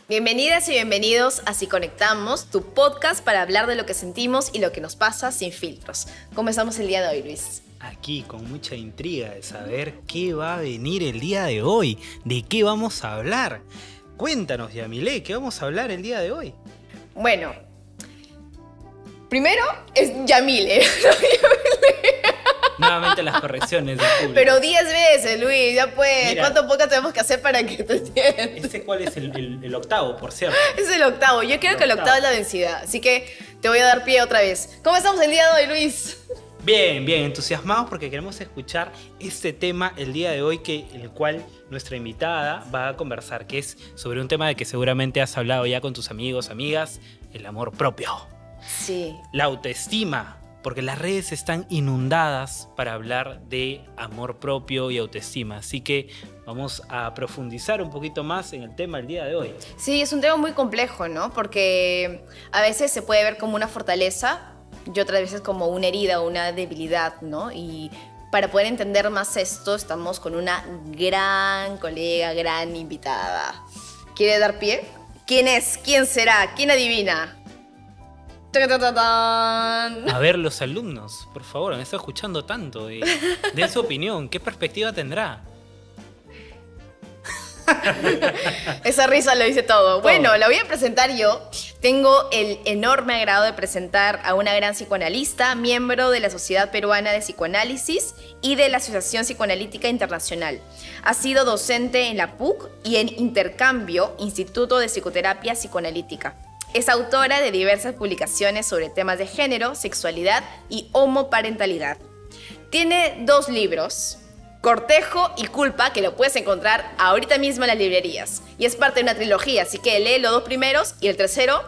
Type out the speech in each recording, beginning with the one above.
Bienvenidas y bienvenidos a Si Conectamos, tu podcast para hablar de lo que sentimos y lo que nos pasa sin filtros. ¿Cómo estamos el día de hoy, Luis? Aquí con mucha intriga de saber qué va a venir el día de hoy, de qué vamos a hablar. Cuéntanos, Yamile, ¿qué vamos a hablar el día de hoy? Bueno, primero es Yamile. Nuevamente las correcciones del público. Pero 10 veces, Luis, ya pues. Mira, ¿cuánto podcast tenemos que hacer para que te entiendas? ¿Cuál es el octavo, por cierto? Es el octavo. Yo creo que el octavo es la densidad. Así que te voy a dar pie otra vez. ¿Cómo estamos el día de hoy, Luis? Bien, entusiasmados porque queremos escuchar este tema el día de hoy, el cual nuestra invitada va a conversar, que es sobre un tema de que seguramente has hablado ya con tus amigos, amigas, el amor propio. Sí. La autoestima, porque las redes están inundadas para hablar de amor propio y autoestima. Así que vamos a profundizar un poquito más en el tema el día de hoy. Sí, es un tema muy complejo, ¿no? Porque a veces se puede ver como una fortaleza y otras veces como una herida o una debilidad, ¿no? Y para poder entender más esto, estamos con una gran colega, gran invitada. ¿Quiere dar pie? ¿Quién es? ¿Quién será? ¿Quién adivina? ¡Tatán! A ver, los alumnos, por favor, han estado escuchando tanto. De su opinión, ¿qué perspectiva tendrá? Esa risa lo dice todo. Bueno, la voy a presentar yo. Tengo el enorme agrado de presentar a una gran psicoanalista, miembro de la Sociedad Peruana de Psicoanálisis y de la Asociación Psicoanalítica Internacional. Ha sido docente en la PUC y en Intercambio, Instituto de Psicoterapia Psicoanalítica. Es autora de diversas publicaciones sobre temas de género, sexualidad y homoparentalidad. Tiene 2 libros, Cortejo y Culpa, que lo puedes encontrar ahorita mismo en las librerías. Y es parte de una trilogía, así que lee los 2 primeros y el tercero,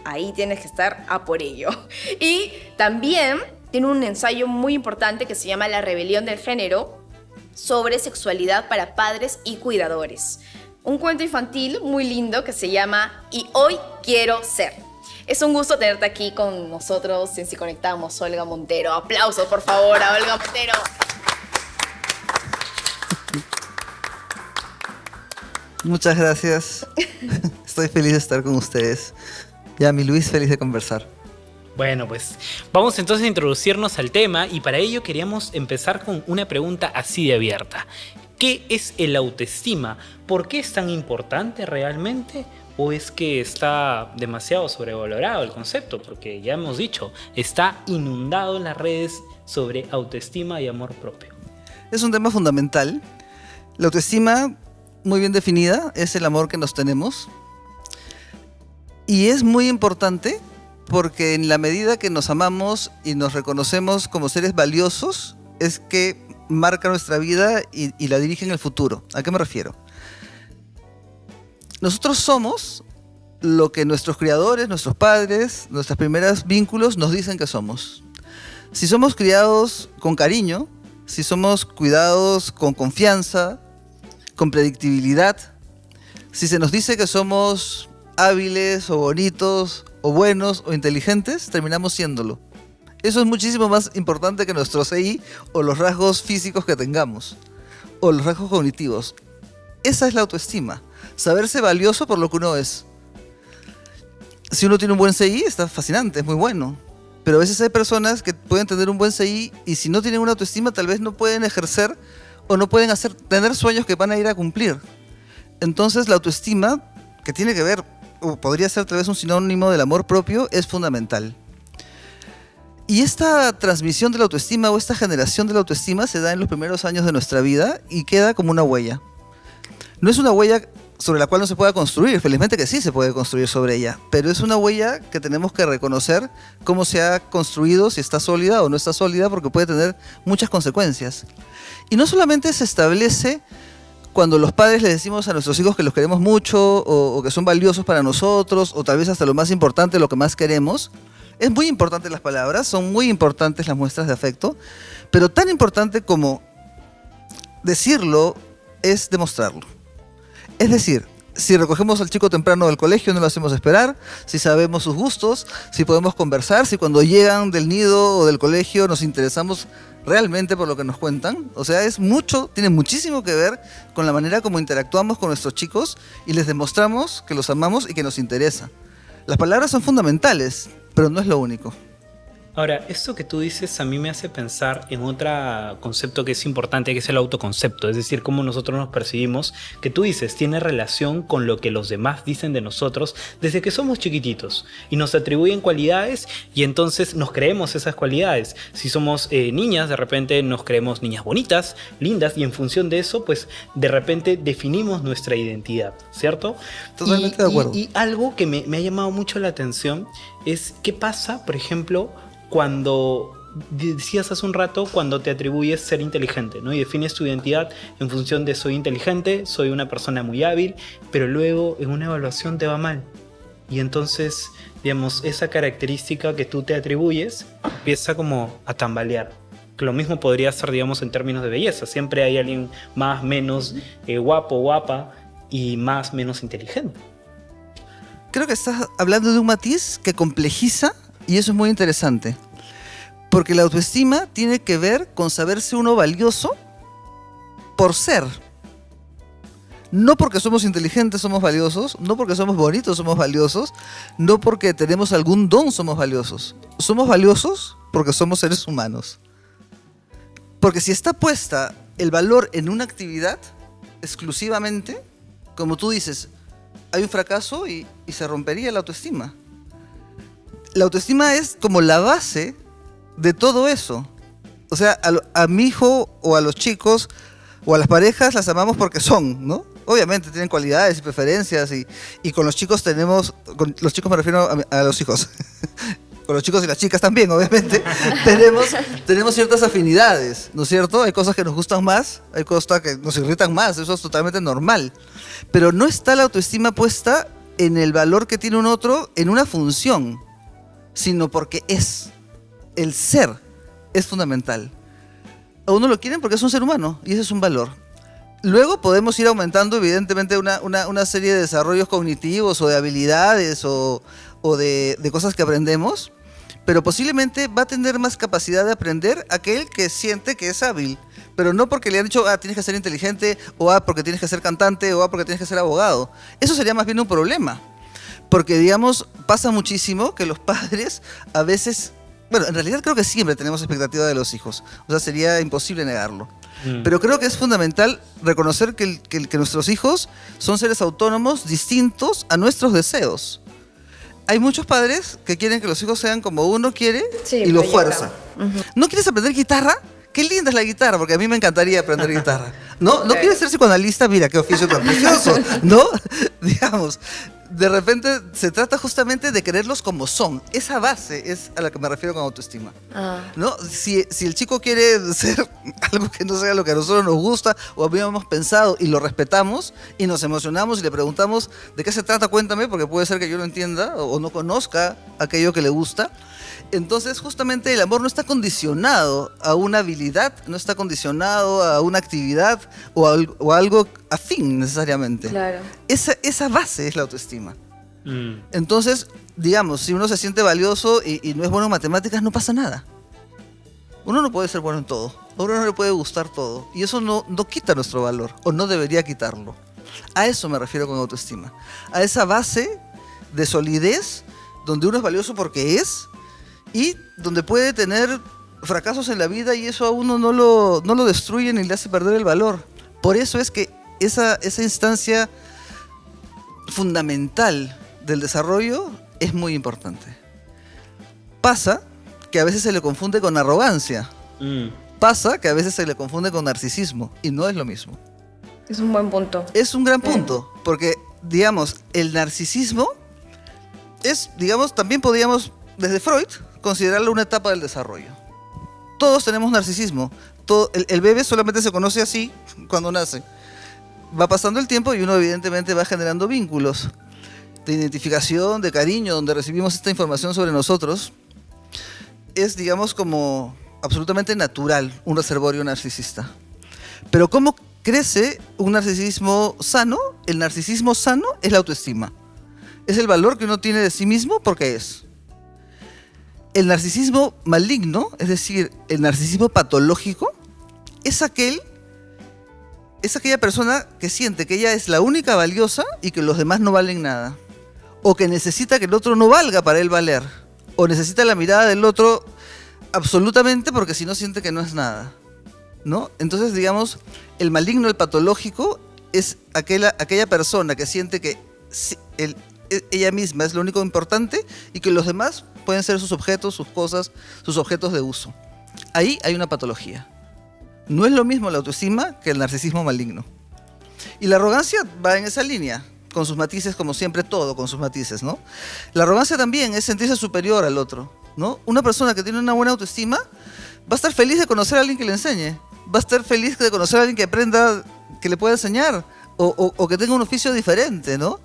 ahí tienes que estar a por ello. Y también tiene un ensayo muy importante que se llama La rebelión del género sobre sexualidad para padres y cuidadores. Un cuento infantil muy lindo que se llama Y hoy quiero ser. Es un gusto tenerte aquí con nosotros en Si Conectamos, Olga Montero. Aplausos, por favor, a Olga Montero. Muchas gracias. Estoy feliz de estar con ustedes. Yami, Luis, feliz de conversar. Bueno, pues vamos entonces a introducirnos al tema y para ello queríamos empezar con una pregunta así de abierta. ¿Qué es el autoestima? ¿Por qué es tan importante realmente? ¿O es que está demasiado sobrevalorado el concepto? Porque ya hemos dicho, está inundado en las redes sobre autoestima y amor propio. Es un tema fundamental. La autoestima, muy bien definida, es el amor que nos tenemos. Y es muy importante porque en la medida que nos amamos y nos reconocemos como seres valiosos, es que marca nuestra vida y la dirige en el futuro. ¿A qué me refiero? Nosotros somos lo que nuestros criadores, nuestros padres, nuestros primeros vínculos nos dicen que somos. Si somos criados con cariño, si somos cuidados con confianza, con predictibilidad, si se nos dice que somos hábiles o bonitos o buenos o inteligentes, terminamos siéndolo. Eso es muchísimo más importante que nuestro CI o los rasgos físicos que tengamos o los rasgos cognitivos. Esa es la autoestima, saberse valioso por lo que uno es. Si uno tiene un buen CI, está fascinante, es muy bueno. Pero a veces hay personas que pueden tener un buen CI y si no tienen una autoestima tal vez no pueden ejercer o no pueden tener sueños que van a ir a cumplir. Entonces la autoestima, que tiene que ver, o podría ser tal vez un sinónimo del amor propio, es fundamental. Y esta transmisión de la autoestima o esta generación de la autoestima se da en los primeros años de nuestra vida y queda como una huella. No es una huella sobre la cual no se pueda construir, felizmente que sí se puede construir sobre ella, pero es una huella que tenemos que reconocer cómo se ha construido, si está sólida o no está sólida, porque puede tener muchas consecuencias. Y no solamente se establece cuando los padres les decimos a nuestros hijos que los queremos mucho o que son valiosos para nosotros, o tal vez hasta lo más importante, lo que más queremos. Es muy importante las palabras, son muy importantes las muestras de afecto, pero tan importante como decirlo es demostrarlo. Es decir, si recogemos al chico temprano del colegio, no lo hacemos esperar, si sabemos sus gustos, si podemos conversar, si cuando llegan del nido o del colegio nos interesamos realmente por lo que nos cuentan. O sea, tiene muchísimo que ver con la manera como interactuamos con nuestros chicos y les demostramos que los amamos y que nos interesa. Las palabras son fundamentales, pero no es lo único. Ahora, esto que tú dices a mí me hace pensar en otro concepto que es importante, que es el autoconcepto, es decir, cómo nosotros nos percibimos, que tú dices, tiene relación con lo que los demás dicen de nosotros desde que somos chiquititos y nos atribuyen cualidades y entonces nos creemos esas cualidades. Si somos niñas, de repente nos creemos niñas bonitas, lindas y en función de eso, pues de repente definimos nuestra identidad, ¿cierto? Totalmente de acuerdo. Y algo que me ha llamado mucho la atención es qué pasa, por ejemplo, cuando decías hace un rato, cuando te atribuyes ser inteligente, ¿no? Y defines tu identidad en función de soy inteligente, soy una persona muy hábil, pero luego en una evaluación te va mal. Y entonces, digamos, esa característica que tú te atribuyes empieza como a tambalear. Que lo mismo podría ser, digamos, en términos de belleza. Siempre hay alguien más, menos guapo, guapa y más, menos inteligente. Creo que estás hablando de un matiz que complejiza. Y eso es muy interesante, porque la autoestima tiene que ver con saberse uno valioso por ser. No porque somos inteligentes somos valiosos, no porque somos bonitos somos valiosos, no porque tenemos algún don somos valiosos. Somos valiosos porque somos seres humanos. Porque si está puesta el valor en una actividad exclusivamente, como tú dices, hay un fracaso y se rompería la autoestima. La autoestima es como la base de todo eso. O sea, a mi hijo o a los chicos o a las parejas las amamos porque son, ¿no? Obviamente tienen cualidades y preferencias y con los chicos con los chicos me refiero a los hijos, con los chicos y las chicas también, obviamente, tenemos ciertas afinidades, ¿no es cierto? Hay cosas que nos gustan más, hay cosas que nos irritan más, eso es totalmente normal. Pero no está la autoestima puesta en el valor que tiene un otro en una función, sino porque el ser es fundamental. A uno lo quieren porque es un ser humano y ese es un valor. Luego podemos ir aumentando evidentemente una serie de desarrollos cognitivos o de habilidades o de cosas que aprendemos, pero posiblemente va a tener más capacidad de aprender aquel que siente que es hábil, pero no porque le han dicho, tienes que ser inteligente, o porque tienes que ser cantante, o porque tienes que ser abogado. Eso sería más bien un problema. Porque, digamos, pasa muchísimo que los padres a veces... Bueno, en realidad creo que siempre tenemos expectativa de los hijos. O sea, sería imposible negarlo. Pero creo que es fundamental reconocer que nuestros hijos son seres autónomos distintos a nuestros deseos. Hay muchos padres que quieren que los hijos sean como uno quiere y lo fuerza. ¿No quieres aprender guitarra? Qué linda es la guitarra, porque a mí me encantaría aprender guitarra. ¿No quieres ser psicoanalista? Mira, qué oficio tan precioso, ¿no? Digamos, de repente se trata justamente de quererlos como son. Esa base es a la que me refiero con autoestima. ¿No? Si el chico quiere ser algo que no sea lo que a nosotros nos gusta o habíamos pensado y lo respetamos y nos emocionamos y le preguntamos de qué se trata, cuéntame, porque puede ser que yo no entienda o no conozca aquello que le gusta. Entonces, justamente el amor no está condicionado a una habilidad, no está condicionado a una actividad o a algo afín necesariamente. Claro. Esa base es la autoestima. Entonces, digamos, si uno se siente valioso y no es bueno en matemáticas, no pasa nada. Uno no puede ser bueno en todo, a uno no le puede gustar todo, y eso no quita nuestro valor, o no debería quitarlo. A eso me refiero con autoestima, a esa base de solidez donde uno es valioso porque es, y donde puede tener fracasos en la vida y eso a uno no lo destruye ni le hace perder el valor. Por eso es que esa instancia fundamental del desarrollo es muy importante. Pasa que a veces se le confunde con arrogancia. Pasa que a veces se le confunde con narcisismo y no es lo mismo. Es un buen punto. Es un gran punto, porque, digamos, el narcisismo es, digamos, también podríamos, desde Freud, considerarlo una etapa del desarrollo. Todos tenemos narcisismo. El bebé solamente se conoce así cuando nace. Va pasando el tiempo y uno evidentemente va generando vínculos de identificación, de cariño, donde recibimos esta información sobre nosotros. Es, digamos, como absolutamente natural un reservorio narcisista. Pero ¿cómo crece un narcisismo sano. El narcisismo sano es la autoestima. Es el valor que uno tiene de sí mismo porque es. El narcisismo maligno, es decir, el narcisismo patológico, es aquella persona que siente que ella es la única valiosa y que los demás no valen nada. O que necesita que el otro no valga para él valer. O necesita la mirada del otro absolutamente porque si no siente que no es nada, ¿no? Entonces, digamos, el maligno, el patológico, es aquella persona que siente que ella misma es lo único importante y que los demás pueden ser sus objetos, sus cosas, sus objetos de uso. Ahí hay una patología. No es lo mismo la autoestima que el narcisismo maligno. Y la arrogancia va en esa línea, con sus matices, como siempre todo, con sus matices, ¿no? La arrogancia también es sentirse superior al otro, ¿no? Una persona que tiene una buena autoestima va a estar feliz de conocer a alguien que le enseñe, va a estar feliz de conocer a alguien que aprenda, que le pueda enseñar, o que tenga un oficio diferente, ¿no?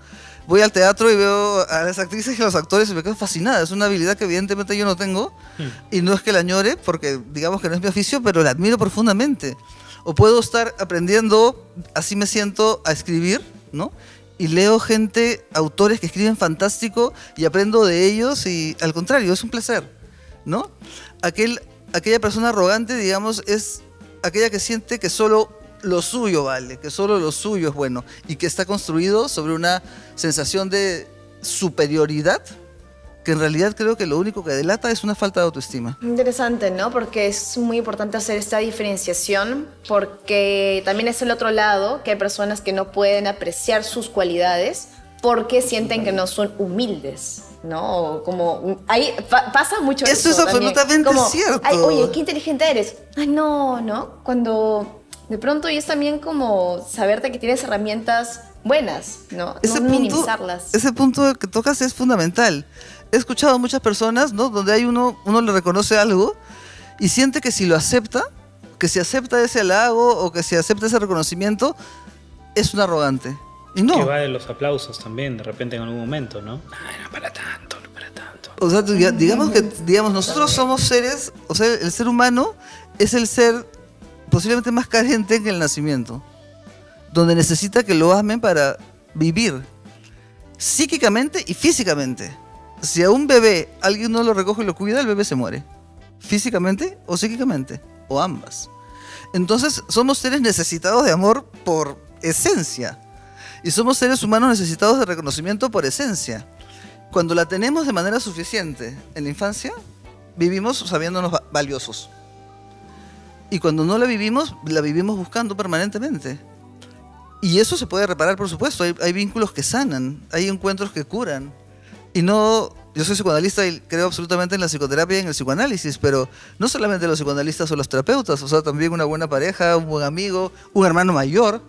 Voy al teatro y veo a las actrices y a los actores y me quedo fascinada. Es una habilidad que evidentemente yo no tengo y no es que la añore porque digamos que no es mi oficio, pero la admiro profundamente. O puedo estar aprendiendo, así me siento, a escribir, ¿no? Y leo autores que escriben fantástico y aprendo de ellos y al contrario, es un placer, ¿no? Aquella persona arrogante, digamos, es aquella que siente que solo lo suyo vale, que solo lo suyo es bueno y que está construido sobre una sensación de superioridad que en realidad creo que lo único que delata es una falta de autoestima. Interesante, ¿no? Porque es muy importante hacer esta diferenciación porque también es el otro lado, que hay personas que no pueden apreciar sus cualidades porque sienten que no son humildes, ¿no? O como pasa mucho eso. Eso es absolutamente como, cierto. Ay, oye, qué inteligente eres. Ay, no, ¿no? Cuando de pronto y es también como saberte que tienes herramientas buenas, ¿no? No minimizarlas. Ese punto que tocas es fundamental. He escuchado a muchas personas, ¿no? Donde hay uno le reconoce algo y siente que si lo acepta, que si acepta ese halago o que si acepta ese reconocimiento, es un arrogante. Y no. Que va de los aplausos también, de repente en algún momento, ¿no? Ay, no para tanto, no para tanto. O sea, digamos, nosotros somos seres, o sea, el ser humano es el ser posiblemente más carente que el nacimiento, donde necesita que lo amen para vivir, psíquicamente y físicamente. Si a un bebé alguien no lo recoge y lo cuida, el bebé se muere, físicamente o psíquicamente, o ambas. Entonces somos seres necesitados de amor por esencia, y somos seres humanos necesitados de reconocimiento por esencia. Cuando la tenemos de manera suficiente en la infancia, vivimos sabiéndonos valiosos. Y cuando no la vivimos buscando permanentemente. Y eso se puede reparar, por supuesto. Hay vínculos que sanan, hay encuentros que curan. Y no, yo soy psicoanalista y creo absolutamente en la psicoterapia y en el psicoanálisis, pero no solamente los psicoanalistas o los terapeutas, o sea, también una buena pareja, un buen amigo, un hermano mayor,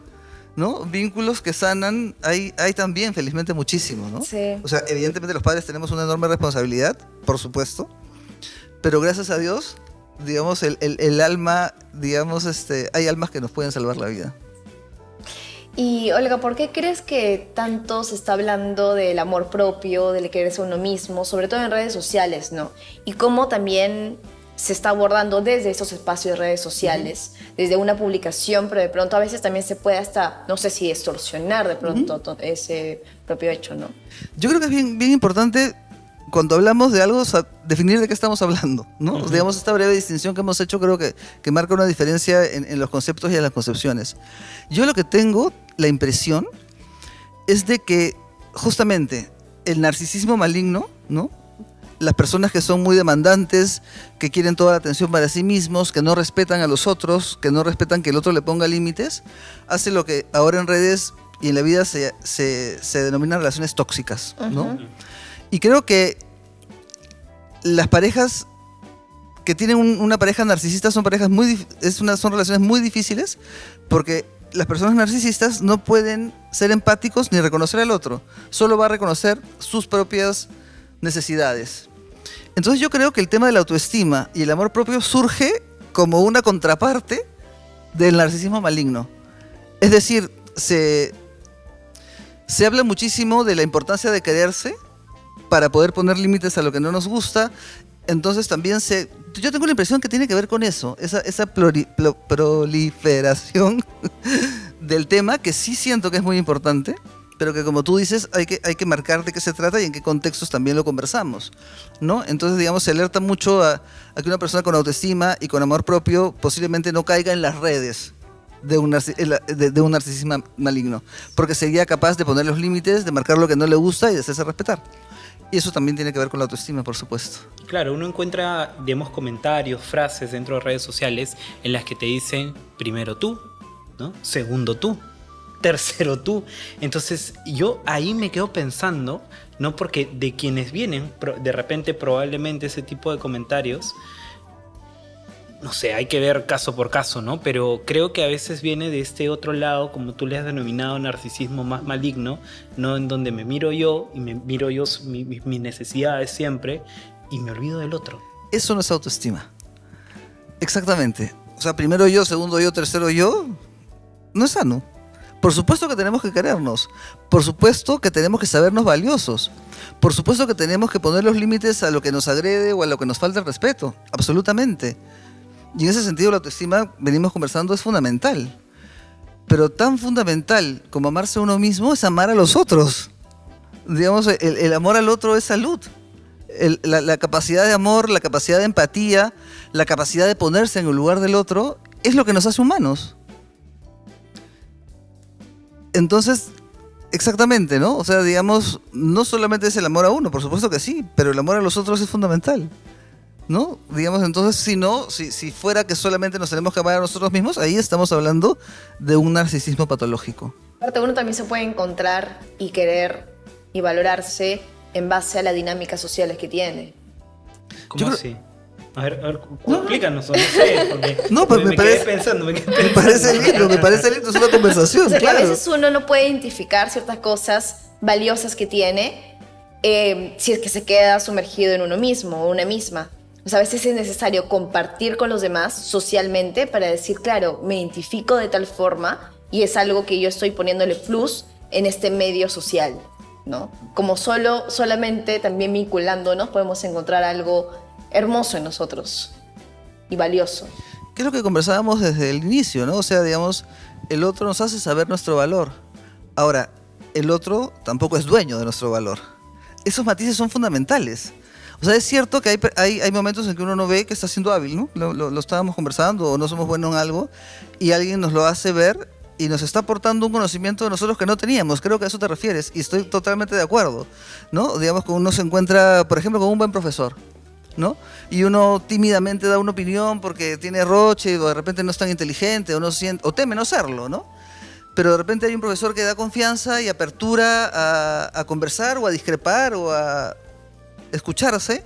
¿no? Vínculos que sanan, hay también, felizmente, muchísimo, ¿no? Sí. O sea, evidentemente los padres tenemos una enorme responsabilidad, por supuesto, pero gracias a Dios, digamos, el alma, digamos, hay almas que nos pueden salvar la vida. Y Olga, ¿por qué crees que tanto se está hablando del amor propio, del quererse a uno mismo, sobre todo en redes sociales, ¿no? Y cómo también se está abordando desde esos espacios de redes sociales, desde una publicación, pero de pronto a veces también se puede hasta, no sé si distorsionar de pronto ese propio hecho, ¿no? Yo creo que es bien importante cuando hablamos de algo, definir de qué estamos hablando, ¿no? Digamos, esta breve distinción que hemos hecho creo que marca una diferencia en los conceptos y en las concepciones. Yo lo que tengo, la impresión, es de que justamente el narcisismo maligno, ¿no? Las personas que son muy demandantes, que quieren toda la atención para sí mismos, que no respetan a los otros, que no respetan que el otro le ponga límites, hace lo que ahora en redes y en la vida se denominan relaciones tóxicas, ¿no? Y creo que las parejas que tienen una pareja narcisista son relaciones muy difíciles porque las personas narcisistas no pueden ser empáticos ni reconocer al otro. Solo va a reconocer sus propias necesidades. Entonces yo creo que el tema de la autoestima y el amor propio surge como una contraparte del narcisismo maligno. Es decir, se habla muchísimo de la importancia de quererse para poder poner límites a lo que no nos gusta. Entonces también yo tengo la impresión que tiene que ver con eso, esa proliferación del tema, que sí siento que es muy importante, pero que, como tú dices, hay que marcar de qué se trata y en qué contextos también lo conversamos, ¿no? Entonces, digamos, se alerta mucho a que una persona con autoestima y con amor propio posiblemente no caiga en las redes de un narcisismo maligno, porque sería capaz de poner los límites, de marcar lo que no le gusta y de hacerse respetar. Y eso también tiene que ver con la autoestima, por supuesto. Claro, uno encuentra, digamos, comentarios, frases dentro de redes sociales en las que te dicen primero tú, ¿no? Segundo tú, tercero tú. Entonces yo ahí me quedo pensando, ¿no? Porque de quienes vienen, de repente probablemente ese tipo de comentarios, no sé, hay que ver caso por caso, ¿no? Pero creo que a veces viene de este otro lado, como tú le has denominado, narcisismo más maligno, ¿no? En donde me miro yo y me miro yo mis necesidades siempre y me olvido del otro. Eso no es autoestima. Exactamente. O sea, primero yo, segundo yo, tercero yo, no es sano. Por supuesto que tenemos que querernos. Por supuesto que tenemos que sabernos valiosos. Por supuesto que tenemos que poner los límites a lo que nos agrede o a lo que nos falta el respeto. Absolutamente. Y en ese sentido la autoestima, venimos conversando, es fundamental. Pero tan fundamental como amarse a uno mismo es amar a los otros. Digamos, el amor al otro es salud. La capacidad de amor, la capacidad de empatía, la capacidad de ponerse en el lugar del otro es lo que nos hace humanos. Entonces, exactamente, ¿no? O sea, digamos, no solamente es el amor a uno, por supuesto que sí, pero el amor a los otros es fundamental, ¿no? Digamos, entonces, si fuera que solamente nos tenemos que amar a nosotros mismos, ahí estamos hablando de un narcisismo patológico. Aparte, uno también se puede encontrar y querer y valorarse en base a las dinámicas sociales que tiene. ¿Cómo así? A ver, explícanos, no sé, porque no, pues me quedé pensando. Me parece lindo, es una conversación, o sea, claro. Que a veces uno no puede identificar ciertas cosas valiosas que tiene si es que se queda sumergido en uno mismo o una misma. O sea, a veces es necesario compartir con los demás socialmente para decir, claro, me identifico de tal forma y es algo que yo estoy poniéndole plus en este medio social, ¿no? Como solamente también vinculándonos podemos encontrar algo hermoso en nosotros y valioso. ¿Qué es lo que conversábamos desde el inicio, ¿no? O sea, digamos, el otro nos hace saber nuestro valor. Ahora, el otro tampoco es dueño de nuestro valor. Esos matices son fundamentales. O sea, es cierto que hay momentos en que uno no ve que está siendo hábil, ¿no? Lo estábamos conversando, o no somos buenos en algo, y alguien nos lo hace ver y nos está aportando un conocimiento de nosotros que no teníamos. Creo que a eso te refieres, y estoy totalmente de acuerdo, ¿no? Digamos que uno se encuentra, por ejemplo, con un buen profesor, ¿no? Y uno tímidamente da una opinión porque tiene roche, o de repente no es tan inteligente, o teme no serlo, ¿no? Pero de repente hay un profesor que da confianza y apertura a conversar, o a discrepar, o a escucharse,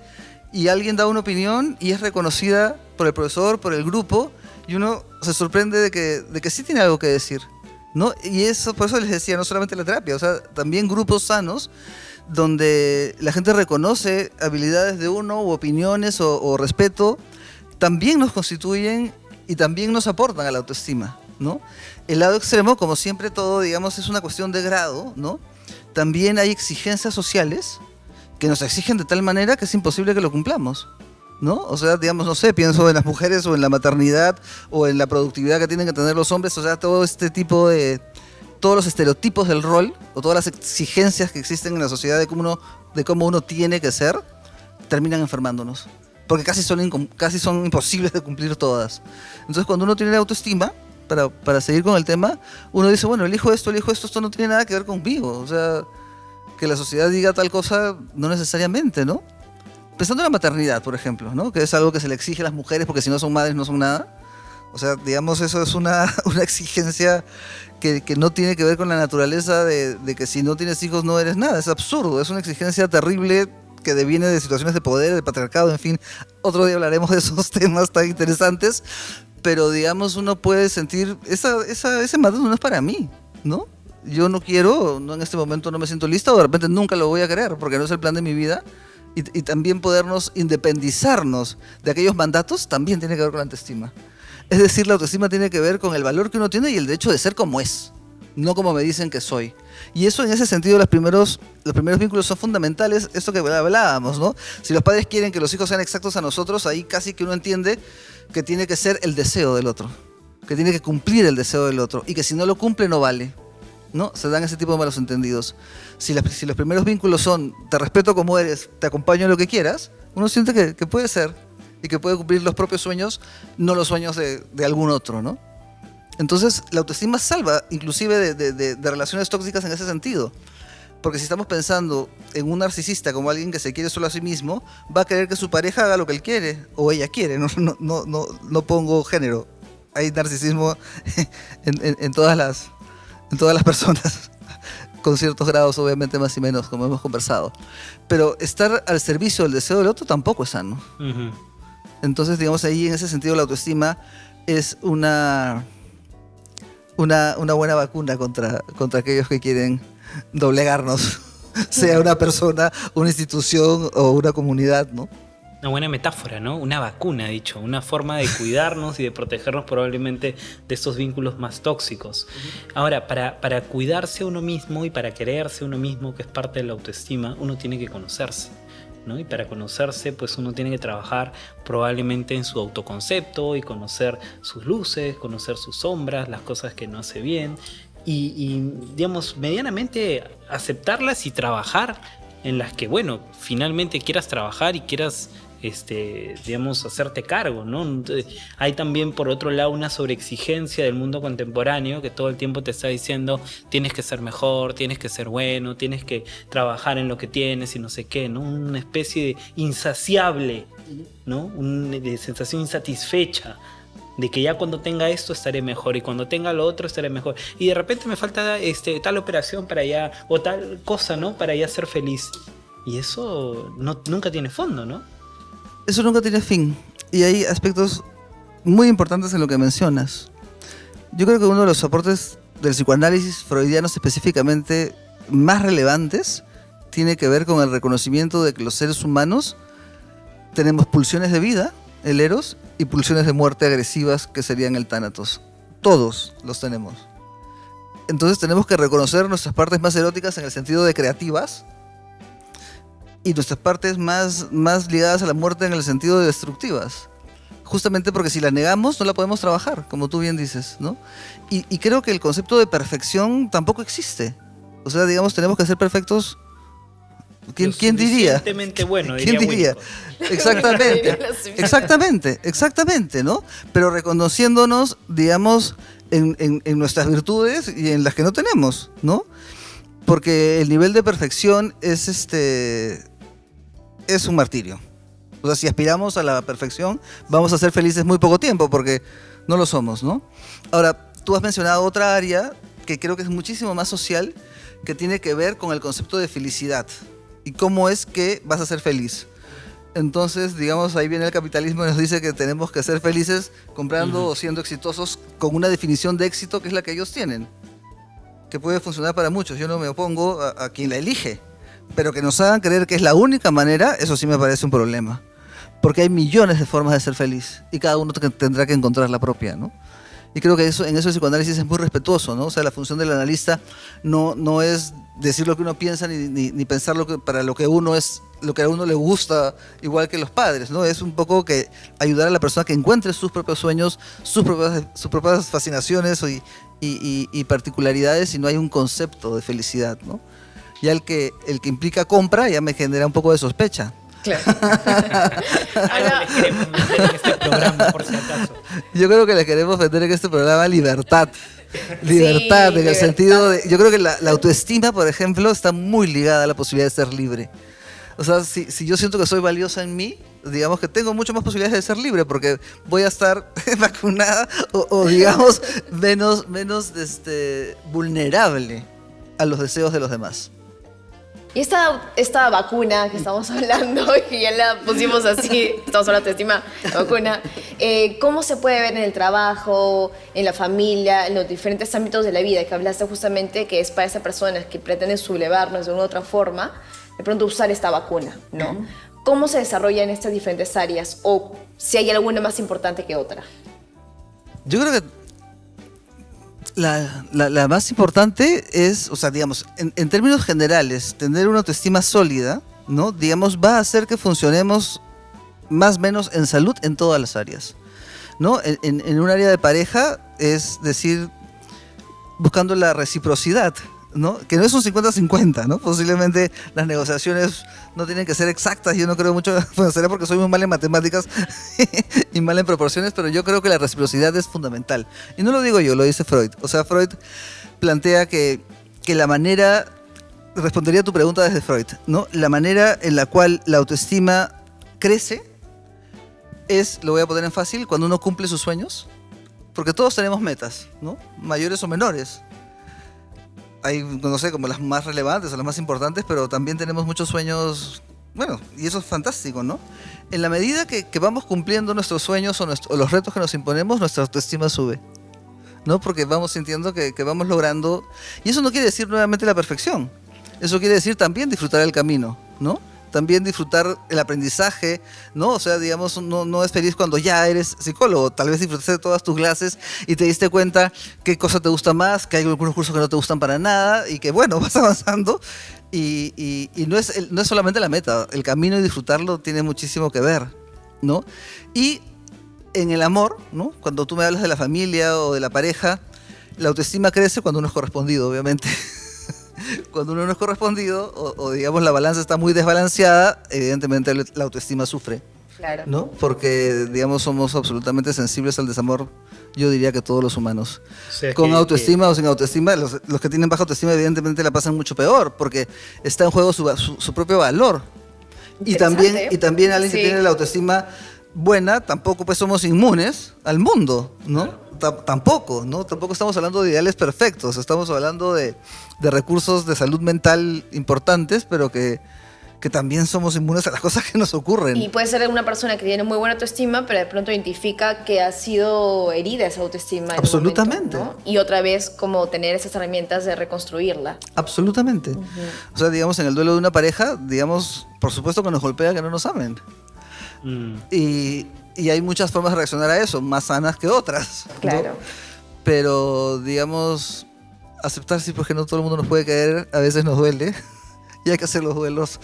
y alguien da una opinión y es reconocida por el profesor, por el grupo, y uno se sorprende de que sí tiene algo que decir, ¿no? Y eso, por eso les decía, no solamente la terapia, o sea, también grupos sanos donde la gente reconoce habilidades de uno, u opiniones, o respeto, también nos constituyen y también nos aportan a la autoestima, ¿no? El lado extremo, como siempre todo, digamos, es una cuestión de grado, ¿no? También hay exigencias sociales que nos exigen de tal manera que es imposible que lo cumplamos, ¿no? O sea, digamos, no sé, pienso en las mujeres, o en la maternidad, o en la productividad que tienen que tener los hombres, o sea, todo este tipo de... todos los estereotipos del rol, o todas las exigencias que existen en la sociedad de cómo uno tiene que ser, terminan enfermándonos, porque casi son imposibles de cumplir todas. Entonces, cuando uno tiene la autoestima, para seguir con el tema, uno dice, bueno, elijo esto, esto no tiene nada que ver conmigo. O sea, que la sociedad diga tal cosa, no necesariamente, ¿no? Pensando en la maternidad, por ejemplo, ¿no? Que es algo que se le exige a las mujeres porque si no son madres no son nada. O sea, digamos, eso es una exigencia que no tiene que ver con la naturaleza de que si no tienes hijos no eres nada. Es absurdo, es una exigencia terrible que deviene de situaciones de poder, de patriarcado, en fin. Otro día hablaremos de esos temas tan interesantes. Pero, digamos, uno puede sentir, ese mandato no es para mí, ¿no? Yo no quiero, no en este momento no me siento lista, o de repente nunca lo voy a querer, porque no es el plan de mi vida. Y también podernos independizarnos de aquellos mandatos también tiene que ver con la autoestima. Es decir, la autoestima tiene que ver con el valor que uno tiene y el derecho de ser como es, no como me dicen que soy. Y eso, en ese sentido, los primeros vínculos son fundamentales, esto que hablábamos, ¿no? Si los padres quieren que los hijos sean exactos a nosotros, ahí casi que uno entiende que tiene que ser el deseo del otro, que tiene que cumplir el deseo del otro, y que si no lo cumple no vale, ¿no? Se dan ese tipo de malos entendidos. Si los primeros vínculos son te respeto como eres, te acompaño en lo que quieras, uno siente que puede ser y que puede cumplir los propios sueños, no los sueños de algún otro, ¿no? Entonces la autoestima salva inclusive de relaciones tóxicas en ese sentido. Porque si estamos pensando en un narcisista como alguien que se quiere solo a sí mismo, va a querer que su pareja haga lo que él quiere o ella quiere, no pongo género. Hay narcisismo en todas las personas, con ciertos grados obviamente más y menos, como hemos conversado. Pero estar al servicio del deseo del otro tampoco es sano. Ujú. Entonces, digamos, ahí en ese sentido la autoestima es una buena vacuna contra aquellos que quieren doblegarnos, sea una persona, una institución o una comunidad, ¿no? Una buena metáfora, ¿no? Una vacuna, dicho, una forma de cuidarnos y de protegernos probablemente de estos vínculos más tóxicos. Ahora, para cuidarse a uno mismo y para quererse a uno mismo, que es parte de la autoestima, uno tiene que conocerse, ¿no? Y para conocerse, pues uno tiene que trabajar probablemente en su autoconcepto y conocer sus luces, conocer sus sombras, las cosas que no hace bien y digamos, medianamente aceptarlas y trabajar en las que, bueno, finalmente quieras trabajar y quieras digamos, hacerte cargo, ¿no? Hay también, por otro lado, una sobreexigencia del mundo contemporáneo que todo el tiempo te está diciendo tienes que ser mejor, tienes que ser bueno, tienes que trabajar en lo que tienes y no sé qué, ¿no? Una especie de insaciable, ¿no? De sensación insatisfecha de que ya cuando tenga esto estaré mejor y cuando tenga lo otro estaré mejor y de repente me falta tal operación para ya o tal cosa, ¿no? Para ya ser feliz y eso nunca tiene fondo, ¿no? Eso nunca tiene fin. Y hay aspectos muy importantes en lo que mencionas. Yo creo que uno de los aportes del psicoanálisis freudianos específicamente más relevantes tiene que ver con el reconocimiento de que los seres humanos tenemos pulsiones de vida, el eros, y pulsiones de muerte agresivas, que serían el tánatos. Todos los tenemos. Entonces tenemos que reconocer nuestras partes más eróticas en el sentido de creativas, y nuestras partes más ligadas a la muerte en el sentido de destructivas. Justamente porque si la negamos no la podemos trabajar, como tú bien dices, ¿no? Y creo que el concepto de perfección tampoco existe. O sea, digamos, tenemos que ser perfectos. ¿Quién diría? Suficientemente bueno, ¿Quién diría? Exactamente, ¿no? Pero reconociéndonos, digamos, en nuestras virtudes y en las que no tenemos, ¿no? Porque el nivel de perfección es un martirio. O sea, si aspiramos a la perfección, vamos a ser felices muy poco tiempo, porque no lo somos, ¿no? Ahora, tú has mencionado otra área que creo que es muchísimo más social, que tiene que ver con el concepto de felicidad y cómo es que vas a ser feliz. Entonces, digamos, ahí viene el capitalismo y nos dice que tenemos que ser felices comprando o siendo exitosos con una definición de éxito que es la que ellos tienen, que puede funcionar para muchos. Yo no me opongo a quien la elige, pero que nos hagan creer que es la única manera, eso sí me parece un problema. Porque hay millones de formas de ser feliz y cada uno tendrá que encontrar la propia, ¿no? Y creo que en eso el psicoanálisis es muy respetuoso, ¿no? O sea, la función del analista no es decir lo que uno piensa ni pensar para lo que uno es, lo que a uno le gusta, igual que los padres, ¿no? Es un poco que ayudar a la persona a que encuentre sus propios sueños, sus propias fascinaciones y particularidades, y no hay un concepto de felicidad, ¿no? Ya el que implica compra ya me genera un poco de sospecha. Claro. Algo les queremos meter en este programa, por si acaso. Yo creo que les queremos vender en este programa libertad. Libertad, en el libertad. sentido de... Yo creo que la autoestima, por ejemplo, está muy ligada a la posibilidad de ser libre. O sea, si yo siento que soy valiosa en mí, digamos que tengo mucho más posibilidades de ser libre, porque voy a estar vacunada o digamos, menos vulnerable a los deseos de los demás. Y esta vacuna que estamos hablando, que ya la pusimos así, estamos hablando de estima, vacuna, ¿cómo se puede ver en el trabajo, en la familia, en los diferentes ámbitos de la vida? Que hablaste justamente que es para esas personas que pretenden sublevarnos de una u otra forma, de pronto usar esta vacuna, ¿no? ¿Cómo se desarrolla en estas diferentes áreas? O si hay alguna más importante que otra. Yo creo que La más importante es, o sea, digamos, en términos generales, tener una autoestima sólida, ¿no? Digamos, va a hacer que funcionemos más o menos en salud en todas las áreas, ¿no? En un área de pareja, es decir, buscando la reciprocidad, ¿no? Que no es un 50-50, ¿no? Posiblemente las negociaciones no tienen que ser exactas, yo no creo mucho, bueno, será porque soy muy mal en matemáticas y mal en proporciones, pero yo creo que la reciprocidad es fundamental. Y no lo digo yo, lo dice Freud. O sea, Freud plantea que la manera, respondería a tu pregunta desde Freud, ¿no? La manera en la cual la autoestima crece es, lo voy a poner en fácil, cuando uno cumple sus sueños, porque todos tenemos metas, ¿no? Mayores o menores. Hay, no sé, como las más relevantes o las más importantes, pero también tenemos muchos sueños, bueno, y eso es fantástico, ¿no? En la medida que vamos cumpliendo nuestros sueños o los retos que nos imponemos, nuestra autoestima sube, ¿no? Porque vamos sintiendo que vamos logrando, y eso no quiere decir nuevamente la perfección, eso quiere decir también disfrutar el camino, ¿no? También disfrutar el aprendizaje, ¿no? O sea, digamos, no es feliz cuando ya eres psicólogo. Tal vez disfrutaste de todas tus clases y te diste cuenta qué cosa te gusta más, que hay algunos cursos que no te gustan para nada y que, bueno, vas avanzando. Y no es solamente la meta, el camino y disfrutarlo tiene muchísimo que ver, ¿no? Y en el amor, ¿no? Cuando tú me hablas de la familia o de la pareja, la autoestima crece cuando uno es correspondido, obviamente. Cuando uno no es correspondido o digamos la balanza está muy desbalanceada, evidentemente la autoestima sufre, Claro. ¿no? Porque digamos somos absolutamente sensibles al desamor, yo diría que todos los humanos. O sea, Con autoestima o sin autoestima, los que tienen baja autoestima evidentemente la pasan mucho peor, porque está en juego su propio valor. Y también alguien que tiene la autoestima buena, tampoco pues somos inmunes al mundo, ¿no? Tampoco, ¿no? Tampoco estamos hablando de ideales perfectos, estamos hablando de recursos de salud mental importantes, pero que también somos inmunes a las cosas que nos ocurren. Y puede ser una persona que tiene muy buena autoestima, pero de pronto identifica que ha sido herida esa autoestima. En Absolutamente. un momento, ¿no? Y otra vez como tener esas herramientas de reconstruirla. Absolutamente. O sea, digamos, en el duelo de una pareja, digamos, por supuesto que nos golpea que no nos amen. Y hay muchas formas de reaccionar a eso, más sanas que otras, ¿no? Claro. Pero, digamos, aceptar sí, porque no todo el mundo nos puede querer, a veces nos duele, y hay que hacer los duelos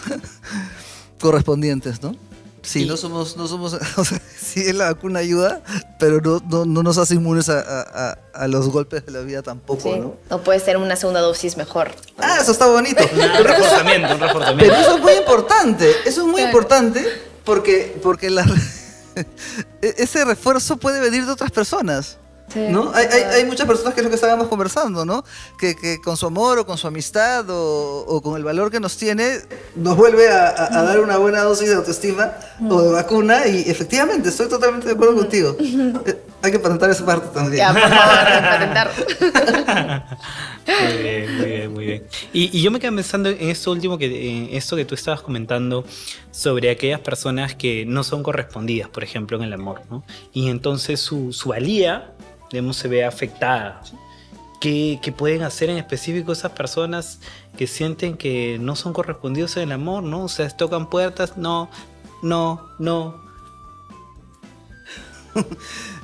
correspondientes, ¿no? Sí, no somos, o sea, sí la vacuna ayuda, pero no nos hace inmunes a los golpes de la vida tampoco, Sí. ¿no? O puede ser una segunda dosis mejor. Ah, eso está bonito. Un reforzamiento. Pero eso es muy importante, importante porque ese refuerzo puede venir de otras personas. Sí. ¿No? Hay muchas personas que es lo que estábamos conversando, ¿no? Que con su amor o con su amistad o con el valor que nos tiene, nos vuelve a dar una buena dosis de autoestima o de vacuna, y efectivamente, estoy totalmente de acuerdo contigo. Hay que patentar esa parte también. Ya, por favor, patentar. Muy bien. Y yo me quedé pensando en esto último, en esto que tú estabas comentando sobre aquellas personas que no son correspondidas, por ejemplo, en el amor, ¿no? Y entonces su valía, digamos, se ve afectada. ¿Qué pueden hacer en específico esas personas que sienten que no son correspondidos en el amor, ¿no? O sea, tocan puertas, no.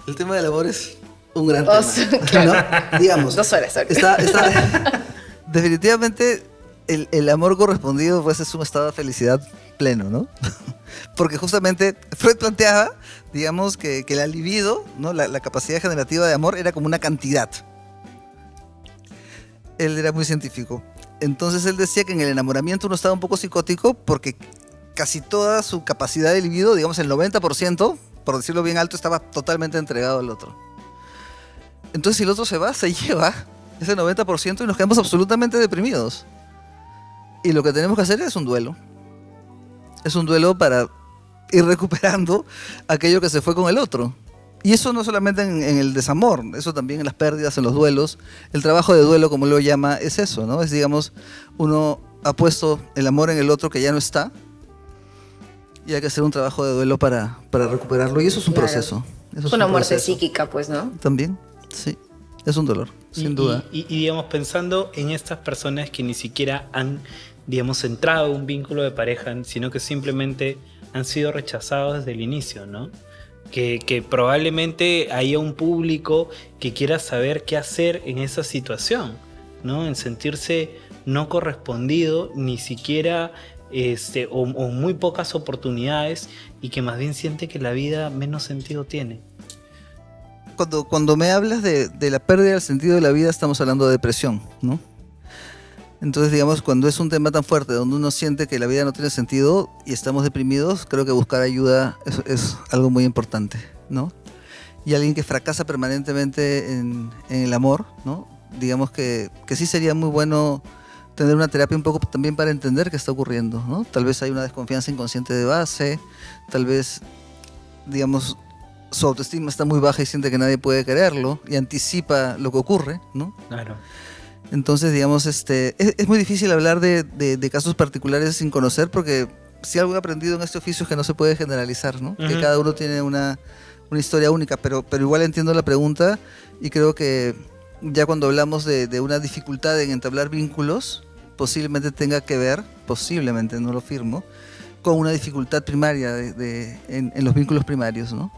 El tema del amor es un gran tema, Claro. ¿no? Digamos, 2 horas. definitivamente el amor correspondido pues es un estado de felicidad pleno, ¿no? Porque justamente Freud planteaba, digamos, que la libido, ¿no? La capacidad generativa de amor era como una cantidad. Él era muy científico. Entonces él decía que en el enamoramiento uno estaba un poco psicótico porque casi toda su capacidad de libido, digamos el 90%, por decirlo bien alto, estaba totalmente entregado al otro. Entonces si el otro se va, se lleva ese 90% y nos quedamos absolutamente deprimidos. Y lo que tenemos que hacer es un duelo. Es un duelo para ir recuperando aquello que se fue con el otro. Y eso no solamente en el desamor, eso también en las pérdidas, en los duelos. El trabajo de duelo, como lo llama, es eso, ¿no? Es, digamos, uno ha puesto el amor en el otro que ya no está y hay que hacer un trabajo de duelo para recuperarlo. Y eso es un Claro. proceso. Eso Es una un muerte proceso. psíquica, pues, ¿no? También, sí. Es un dolor, sin duda. Y digamos, pensando en estas personas que ni siquiera han, digamos, entrado en un vínculo de pareja, sino que simplemente han sido rechazados desde el inicio, ¿no? que probablemente haya un público que quiera saber qué hacer en esa situación, ¿no? En sentirse no correspondido, ni siquiera o muy pocas oportunidades, y que más bien siente que la vida menos sentido tiene. Cuando me hablas de la pérdida del sentido de la vida, estamos hablando de depresión, ¿no? Entonces, digamos, cuando es un tema tan fuerte, donde uno siente que la vida no tiene sentido y estamos deprimidos, creo que buscar ayuda es algo muy importante, ¿no? Y alguien que fracasa permanentemente en el amor, ¿no? Digamos que sí sería muy bueno tener una terapia un poco también para entender qué está ocurriendo, ¿no? Tal vez hay una desconfianza inconsciente de base, tal vez, digamos, su autoestima está muy baja y siente que nadie puede quererlo y anticipa lo que ocurre, ¿no? Claro. Entonces, digamos, es muy difícil hablar de casos particulares sin conocer, porque si algo he aprendido en este oficio es que no se puede generalizar, ¿no? Que cada uno tiene una historia única, pero igual entiendo la pregunta, y creo que ya cuando hablamos de una dificultad en entablar vínculos, posiblemente tenga que ver, posiblemente, no lo firmo, con una dificultad primaria en los vínculos primarios, ¿no?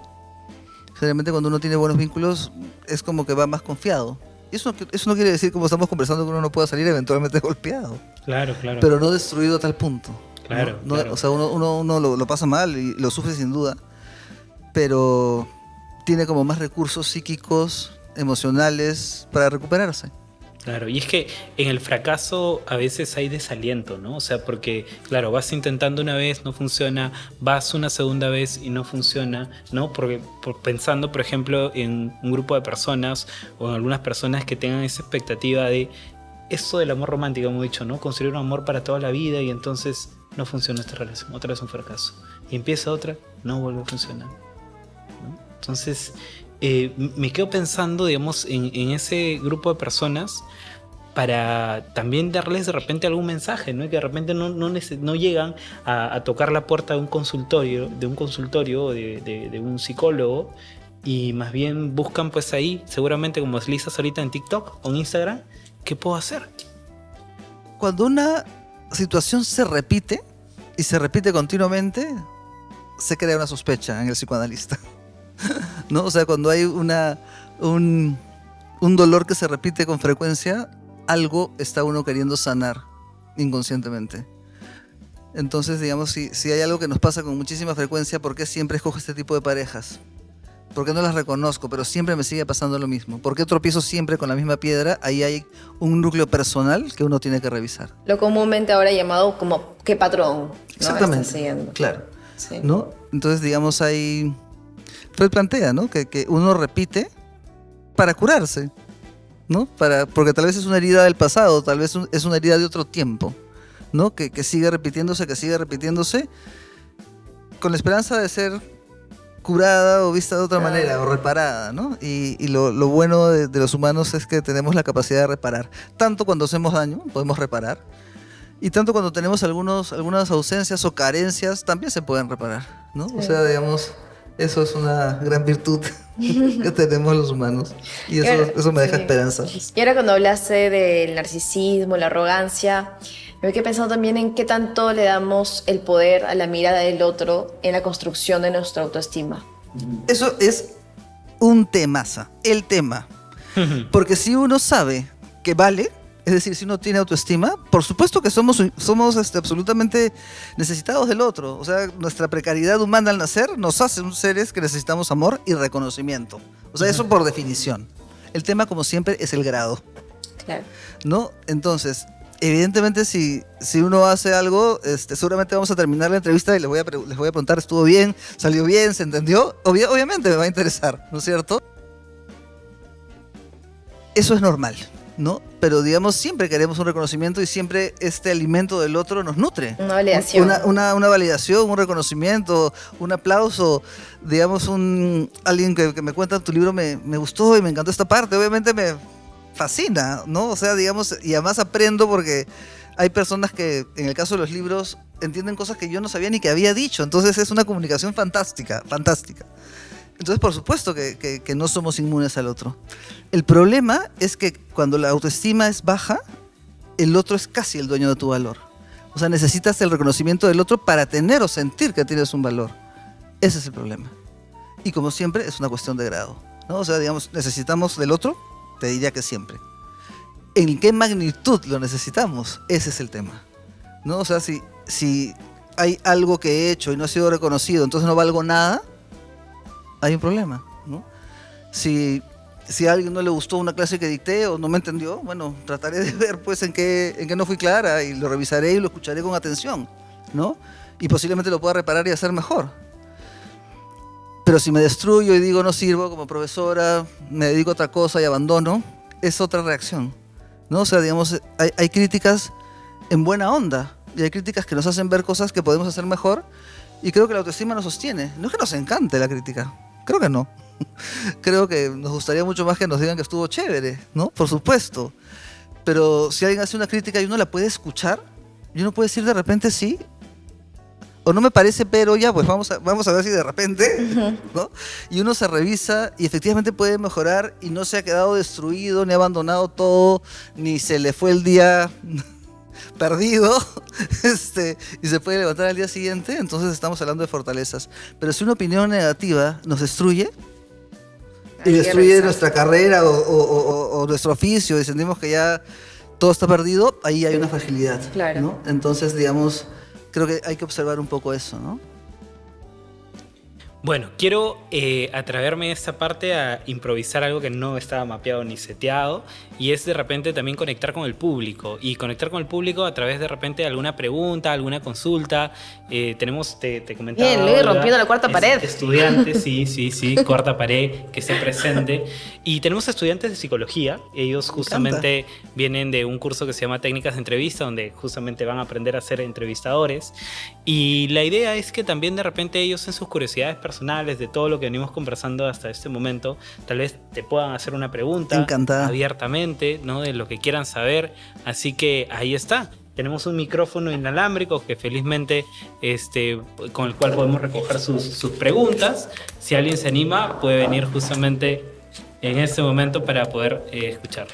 Generalmente cuando uno tiene buenos vínculos es como que va más confiado. Eso no quiere decir, como estamos conversando, que uno no pueda salir eventualmente golpeado. Claro. Pero no destruido a tal punto. Claro, ¿no? claro. O sea, uno lo pasa mal y lo sufre sin duda, pero tiene como más recursos psíquicos, emocionales para recuperarse. Claro, y es que en el fracaso a veces hay desaliento, ¿no? O sea, porque, claro, vas intentando una vez, no funciona, vas una segunda vez y no funciona, ¿no? Porque pensando, por ejemplo, en un grupo de personas o en algunas personas que tengan esa expectativa de eso del amor romántico, hemos dicho, ¿no? Construir un amor para toda la vida, y entonces no funciona esta relación, otra vez un fracaso. Y empieza otra, no vuelve a funcionar, ¿no? Entonces, me quedo pensando, digamos, en ese grupo de personas, para también darles de repente algún mensaje, ¿no? Y que de repente no llegan a tocar la puerta de un consultorio, de un psicólogo, y más bien buscan pues ahí, seguramente como deslizas ahorita en TikTok o en Instagram, ¿qué puedo hacer? Cuando una situación se repite, y se repite continuamente, se crea una sospecha en el psicoanalista, ¿no? O sea, cuando hay un dolor que se repite con frecuencia, algo está uno queriendo sanar inconscientemente. Entonces, digamos, si hay algo que nos pasa con muchísima frecuencia, ¿por qué siempre escojo este tipo de parejas? ¿Por qué no las reconozco, pero siempre me sigue pasando lo mismo? ¿Por qué tropiezo siempre con la misma piedra? Ahí hay un núcleo personal que uno tiene que revisar. Lo comúnmente ahora llamado como ¿qué patrón? ¿No? Exactamente. Estás siguiendo. Claro. Sí. ¿No? Entonces, digamos, Freud plantea, ¿no? Que uno repite para curarse, ¿no? Porque tal vez es una herida del pasado, tal vez es una herida de otro tiempo, ¿no? Que sigue repitiéndose, con la esperanza de ser curada o vista de otra manera, o reparada, ¿no? Y lo bueno de los humanos es que tenemos la capacidad de reparar. Tanto cuando hacemos daño, podemos reparar, y tanto cuando tenemos algunas ausencias o carencias, también se pueden reparar, ¿no? Sí. O sea, digamos, eso es una gran virtud que tenemos los humanos, y eso me deja esperanza. Y ahora, cuando hablaste del narcisismo, la arrogancia, me quedé pensando también en qué tanto le damos el poder a la mirada del otro en la construcción de nuestra autoestima. Eso es un temaza, el tema. Porque si uno sabe que vale, es decir, si uno tiene autoestima, por supuesto que somos absolutamente necesitados del otro. O sea, nuestra precariedad humana al nacer nos hace seres que necesitamos amor y reconocimiento. O sea, eso por definición. El tema, como siempre, es el grado. Claro. ¿No? Entonces, evidentemente, si uno hace algo, seguramente vamos a terminar la entrevista y les voy a preguntar, ¿estuvo bien? ¿Salió bien? ¿Se entendió? Obviamente me va a interesar, ¿no es cierto? Eso es normal, ¿no? Pero, digamos, siempre queremos un reconocimiento, y siempre este alimento del otro nos nutre. Una validación. Una validación, un reconocimiento, un aplauso. Digamos, alguien que me cuenta tu libro, me gustó y me encantó esta parte. Obviamente me fascina, ¿no? O sea, digamos, y además aprendo, porque hay personas que, en el caso de los libros, entienden cosas que yo no sabía ni que había dicho. Entonces es una comunicación fantástica. Entonces, por supuesto que no somos inmunes al otro. El problema es que cuando la autoestima es baja, el otro es casi el dueño de tu valor. O sea, necesitas el reconocimiento del otro para tener o sentir que tienes un valor. Ese es el problema. Y como siempre, es una cuestión de grado, ¿no? O sea, digamos, ¿necesitamos del otro? Te diría que siempre. ¿En qué magnitud lo necesitamos? Ese es el tema, ¿no? O sea, si hay algo que he hecho y no ha sido reconocido, entonces no valgo nada, hay un problema, ¿no? Si a alguien no le gustó una clase que dicté o no me entendió, bueno, trataré de ver pues en qué no fui clara y lo revisaré y lo escucharé con atención, ¿no? Y posiblemente lo pueda reparar y hacer mejor. Pero si me destruyo y digo no sirvo como profesora, me dedico a otra cosa y abandono, es otra reacción, ¿no? O sea, digamos, hay críticas en buena onda y hay críticas que nos hacen ver cosas que podemos hacer mejor y creo que la autoestima nos sostiene. No es que nos encante la crítica, creo que no. Creo que nos gustaría mucho más que nos digan que estuvo chévere, ¿no? Por supuesto. Pero si alguien hace una crítica y uno la puede escuchar, y uno puede decir de repente sí, o no me parece, pero ya, pues vamos a ver si de repente, ¿no? Y uno se revisa y efectivamente puede mejorar y no se ha quedado destruido, ni ha abandonado todo, ni se le fue el día perdido, y se puede levantar al día siguiente. Entonces estamos hablando de fortalezas. Pero si una opinión negativa nos destruye, y destruye nuestra carrera o nuestro oficio y sentimos que ya todo está perdido, ahí hay una fragilidad, claro, ¿no? Entonces, digamos, creo que hay que observar un poco eso, ¿no? Bueno, quiero atreverme a esta parte a improvisar algo que no estaba mapeado ni seteado, y es de repente también conectar con el público, y conectar con el público a través de repente de alguna pregunta, alguna consulta. Tenemos, te comentaba, bien, Luis, rompiendo la cuarta pared. Estudiantes, sí, cuarta pared, que esté presente. Y tenemos estudiantes de psicología, ellos justamente vienen de un curso que se llama Técnicas de Entrevista, donde justamente van a aprender a ser entrevistadores, y la idea es que también de repente ellos en sus curiosidades personales de todo lo que venimos conversando hasta este momento, tal vez te puedan hacer una pregunta abiertamente, ¿no? De lo que quieran saber. Así que ahí está. Tenemos un micrófono inalámbrico que felizmente con el cual podemos recoger sus preguntas. Si alguien se anima, puede venir justamente en este momento para poder escuchar.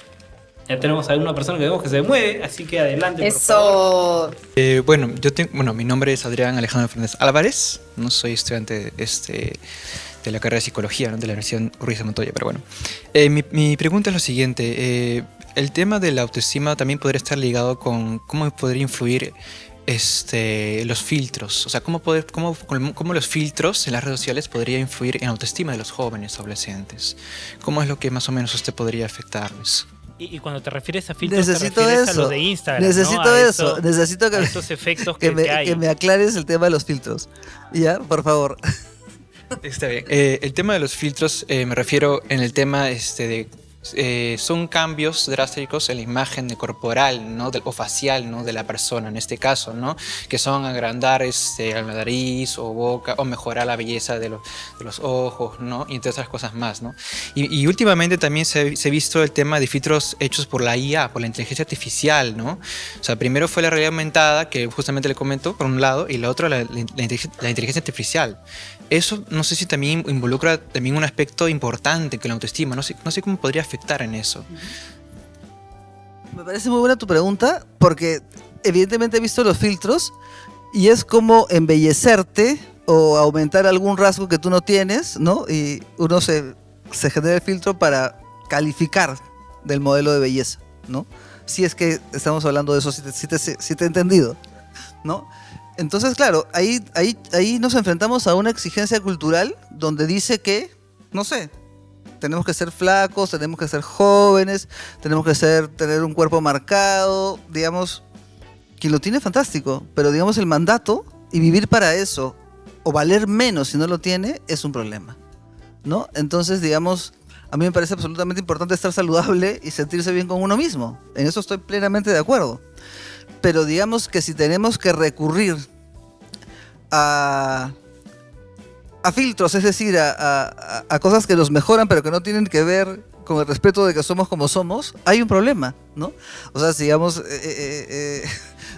Ya tenemos a una persona que vemos que se mueve, así que adelante. Eso. Por favor. Bueno, mi nombre es Adrián Alejandro Fernández Álvarez. No soy estudiante de la carrera de psicología, ¿no? De la Universidad Ruiz de Montoya, pero bueno. Mi pregunta es lo siguiente. El tema de la autoestima también podría estar ligado con cómo podría influir los filtros. O sea, cómo los filtros en las redes sociales podría influir en la autoestima de los jóvenes adolescentes. ¿Cómo es lo que más o menos usted podría afectarles? Y cuando te refieres a filtros, necesito te refieres eso. a los de Instagram, necesito ¿no? eso. Necesito a esos efectos que hay. me aclares el tema de los filtros. ¿Ya? Por favor. Está bien. El tema de los filtros, me refiero en el tema son cambios drásticos en la imagen corporal, ¿no? O facial, ¿no? De la persona en este caso, ¿no? Que son agrandar la nariz o boca o mejorar la belleza de los ojos, ¿no? Y entre otras cosas más, ¿no? Y últimamente también se ha visto el tema de filtros hechos por la IA, por la inteligencia artificial, ¿no? O sea, primero fue la realidad aumentada, que justamente le comento, por un lado, y la otra la inteligencia artificial. Eso no sé si también involucra también un aspecto importante que la autoestima. No sé cómo podría afectar en eso. Me parece muy buena tu pregunta, porque evidentemente he visto los filtros y es como embellecerte o aumentar algún rasgo que tú no tienes, ¿no? Y uno se genera el filtro para calificar del modelo de belleza, ¿no? Si es que estamos hablando de eso, si te he entendido, ¿no? Entonces, claro, ahí nos enfrentamos a una exigencia cultural donde dice que, no sé, tenemos que ser flacos, tenemos que ser jóvenes, tenemos que tener un cuerpo marcado, digamos, quien lo tiene fantástico, pero digamos el mandato y vivir para eso, o valer menos si no lo tiene, es un problema, ¿no? Entonces, digamos, a mí me parece absolutamente importante estar saludable y sentirse bien con uno mismo, en eso estoy plenamente de acuerdo. Pero digamos que si tenemos que recurrir a filtros, es decir, a cosas que nos mejoran pero que no tienen que ver con el respeto de que somos como somos, hay un problema, ¿no? O sea, si digamos,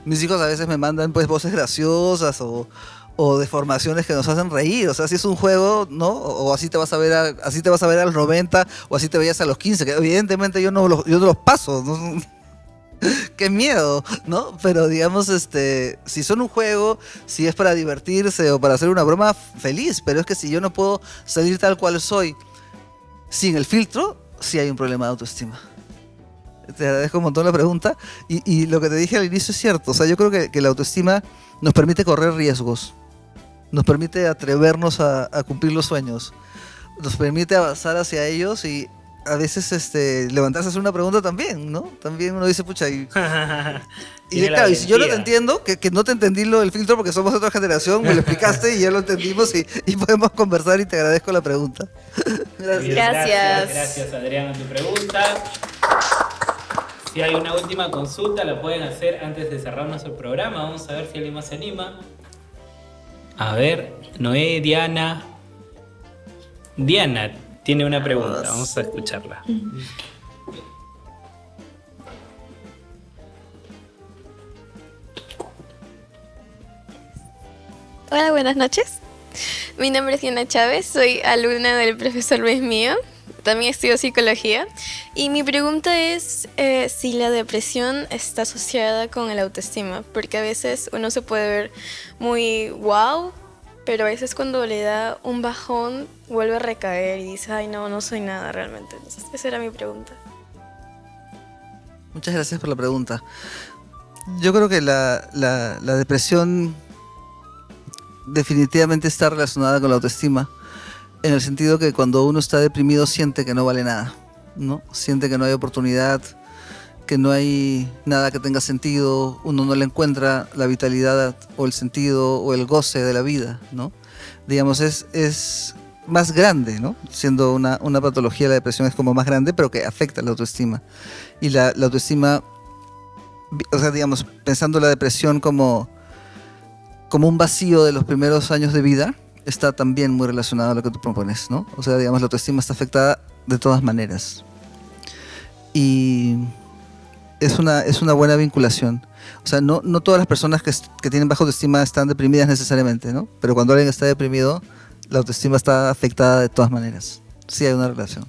mis hijos a veces me mandan pues voces graciosas o deformaciones que nos hacen reír. O sea, si es un juego, ¿no? O así te vas a ver a los 90 o así te veías a los 15, que evidentemente yo no los paso, ¿no? qué miedo, ¿no? Pero digamos, si son un juego, si es para divertirse o para hacer una broma, feliz. Pero es que si yo no puedo salir tal cual soy sin el filtro, sí hay un problema de autoestima. Te agradezco un montón la pregunta. Y lo que te dije al inicio es cierto. O sea, yo creo que la autoestima nos permite correr riesgos. Nos permite atrevernos a cumplir los sueños. Nos permite avanzar hacia ellos y a veces levantarse a hacer una pregunta también, ¿no? También uno dice, pucha, y claro, y si yo no te entiendo, que no te entendí el filtro porque somos de otra generación, me lo explicaste y ya lo entendimos y podemos conversar y te agradezco la pregunta. Bien, Gracias. Gracias, Adrián, a tu pregunta. Si hay una última consulta, la pueden hacer antes de cerrar nuestro programa. Vamos a ver si alguien más se anima. A ver, Noé, Diana. Diana tiene una pregunta, vamos a escucharla. Hola, buenas noches. Mi nombre es Diana Chávez, soy alumna del profesor Luis Mío. También estudio psicología. Y mi pregunta es si la depresión está asociada con el autoestima. Porque a veces uno se puede ver muy wow, pero a veces cuando le da un bajón vuelve a recaer y dice, ay no, no soy nada realmente. Entonces, esa era mi pregunta. Muchas gracias por la pregunta. Yo creo que la depresión definitivamente está relacionada con la autoestima, en el sentido que cuando uno está deprimido siente que no vale nada, ¿no? Siente que no hay oportunidad, que no hay nada que tenga sentido, uno no le encuentra la vitalidad o el sentido o el goce de la vida, ¿no? Digamos, es más grande, ¿no? Siendo una patología, la depresión es como más grande, pero que afecta la autoestima. Y la autoestima, o sea, digamos, pensando la depresión como un vacío de los primeros años de vida, está también muy relacionado a lo que tú propones, ¿no? O sea, digamos, la autoestima está afectada de todas maneras. Y es una buena vinculación. O sea, no todas las personas que tienen baja autoestima están deprimidas necesariamente, ¿no? Pero cuando alguien está deprimido, la autoestima está afectada de todas maneras. Sí hay una relación.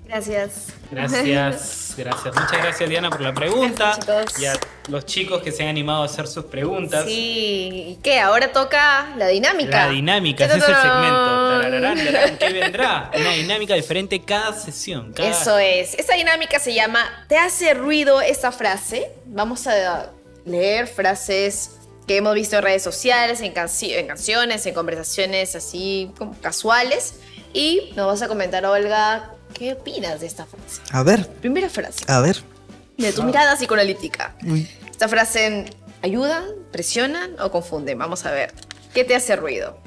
Gracias. Gracias. Muchas gracias, Diana, por la pregunta. Gracias, chicos. Y a los chicos que se han animado a hacer sus preguntas. Sí, ¿y qué? Ahora toca la dinámica. La dinámica, ese es el segmento. Tarararán, tararán. ¿Qué vendrá? Una dinámica diferente cada sesión. Eso es. Esa dinámica se llama ¿te hace ruido esta frase? Vamos a leer frases que hemos visto en redes sociales, en canciones, en conversaciones así como casuales. Y nos vas a comentar, Olga, ¿qué opinas de esta frase? A ver. Primera frase. A ver. De tu mirada psicoanalítica. Uy. ¿Esta frase ayudan, presionan o confunden? Vamos a ver. ¿Qué te hace ruido?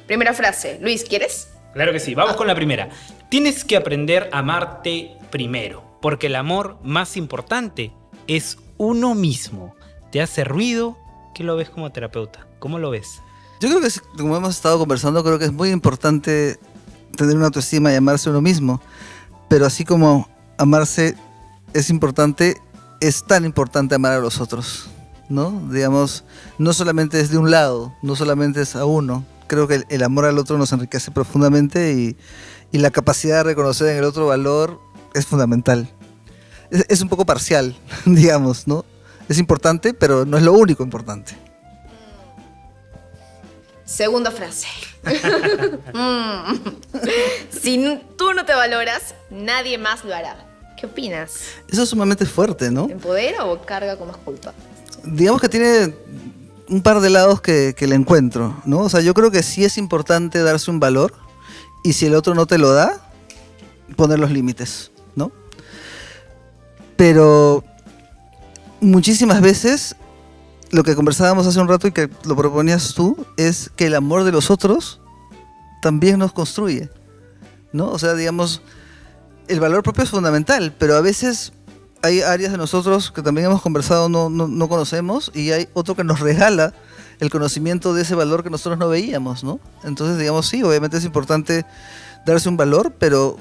Primera frase. Luis, ¿quieres? Claro que sí, vamos con la primera. Tienes que aprender a amarte primero, porque el amor más importante es uno mismo. ¿Te hace ruido? ¿Qué lo ves como terapeuta? ¿Cómo lo ves? Yo creo que, como hemos estado conversando, creo que es muy importante tener una autoestima y amarse a uno mismo. Pero así como amarse es importante, es tan importante amar a los otros, ¿no? Digamos, no solamente es de un lado, no solamente es a uno. Creo que el amor al otro nos enriquece profundamente y la capacidad de reconocer en el otro valor es fundamental. Es un poco parcial, digamos, ¿no? Es importante, pero no es lo único importante. Segunda frase. Si tú no te valoras, nadie más lo hará. ¿Qué opinas? Eso es sumamente fuerte, ¿no? ¿Te empodera o carga con más culpa? Digamos que tiene un par de lados que le encuentro, ¿no? O sea, yo creo que sí es importante darse un valor y si el otro no te lo da, poner los límites, ¿no? Pero muchísimas veces lo que conversábamos hace un rato y que lo proponías tú es que el amor de los otros también nos construye, ¿no? O sea, digamos, el valor propio es fundamental, pero a veces hay áreas de nosotros que también hemos conversado, no conocemos, y hay otro que nos regala el conocimiento de ese valor que nosotros no veíamos, ¿no? Entonces, digamos, sí, obviamente es importante darse un valor, pero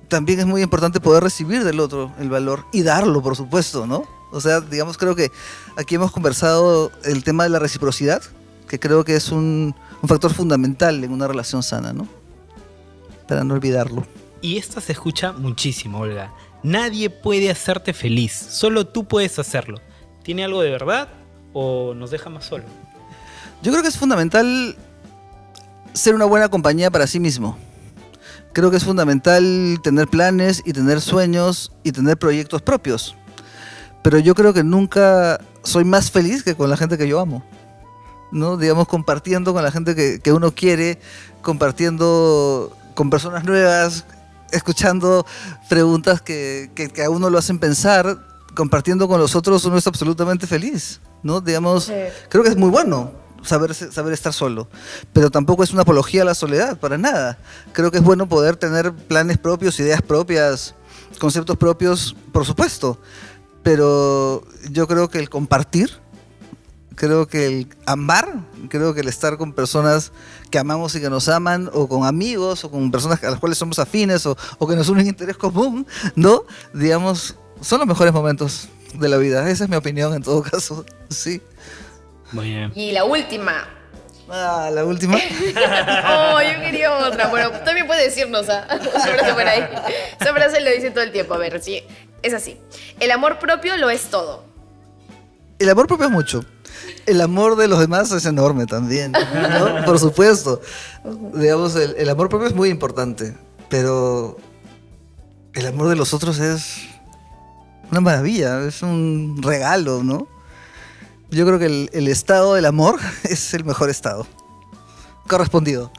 también es muy importante poder recibir del otro el valor y darlo, por supuesto, ¿no? O sea, digamos, creo que aquí hemos conversado el tema de la reciprocidad, que creo que es un factor fundamental en una relación sana, ¿no? Para no olvidarlo. Y esto se escucha muchísimo, Olga. nadie puede hacerte feliz, solo tú puedes hacerlo. ¿Tiene algo de verdad o nos deja más solo? Yo creo que es fundamental ser una buena compañía para sí mismo. Creo que es fundamental tener planes y tener sueños y tener proyectos propios. Pero yo creo que nunca soy más feliz que con la gente que yo amo, ¿no? Digamos, compartiendo con la gente que uno quiere, compartiendo con personas nuevas, escuchando preguntas que a uno lo hacen pensar, compartiendo con los otros, uno es absolutamente feliz, ¿no? Digamos, Sí. creo que es muy bueno saber estar solo, pero tampoco es una apología a la soledad, para nada. Creo que es bueno poder tener planes propios, ideas propias, conceptos propios, por supuesto, pero yo creo que el compartir, creo que el amar, creo que el estar con personas que amamos y que nos aman, o con amigos, o con personas a las cuales somos afines, o que nos unen interés común, ¿no? Digamos, son los mejores momentos de la vida. Esa es mi opinión en todo caso, sí. Muy bien. Y la última. Ah, la última. Oh, yo quería otra. Bueno, también puede decirnos, ¿ah? Una frase por ahí. Esa frase lo dice todo el tiempo. A ver, sí, es así. El amor propio lo es todo. El amor propio es mucho. El amor de los demás es enorme también, ¿no? Por supuesto. Digamos, el amor propio es muy importante, pero el amor de los otros es una maravilla, es un regalo, ¿no? Yo creo que el estado del amor es el mejor estado. Correspondido.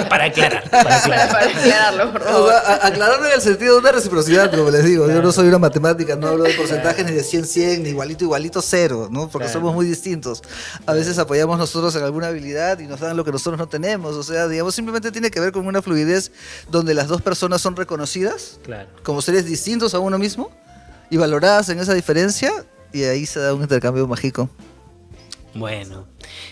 Para aclarar. Para aclararlo, por O favor. sea, aclararlo en el sentido de una reciprocidad, como les digo. Yo no soy una matemática, no hablo de porcentajes ni de 100, ni igualito, cero, ¿no? Porque Claro. somos muy distintos. A veces apoyamos nosotros en alguna habilidad y nos dan lo que nosotros no tenemos. O sea, digamos, simplemente tiene que ver con una fluidez donde las dos personas son reconocidas Claro. como seres distintos a uno mismo y valoradas en esa diferencia, y ahí se da un intercambio mágico. Bueno,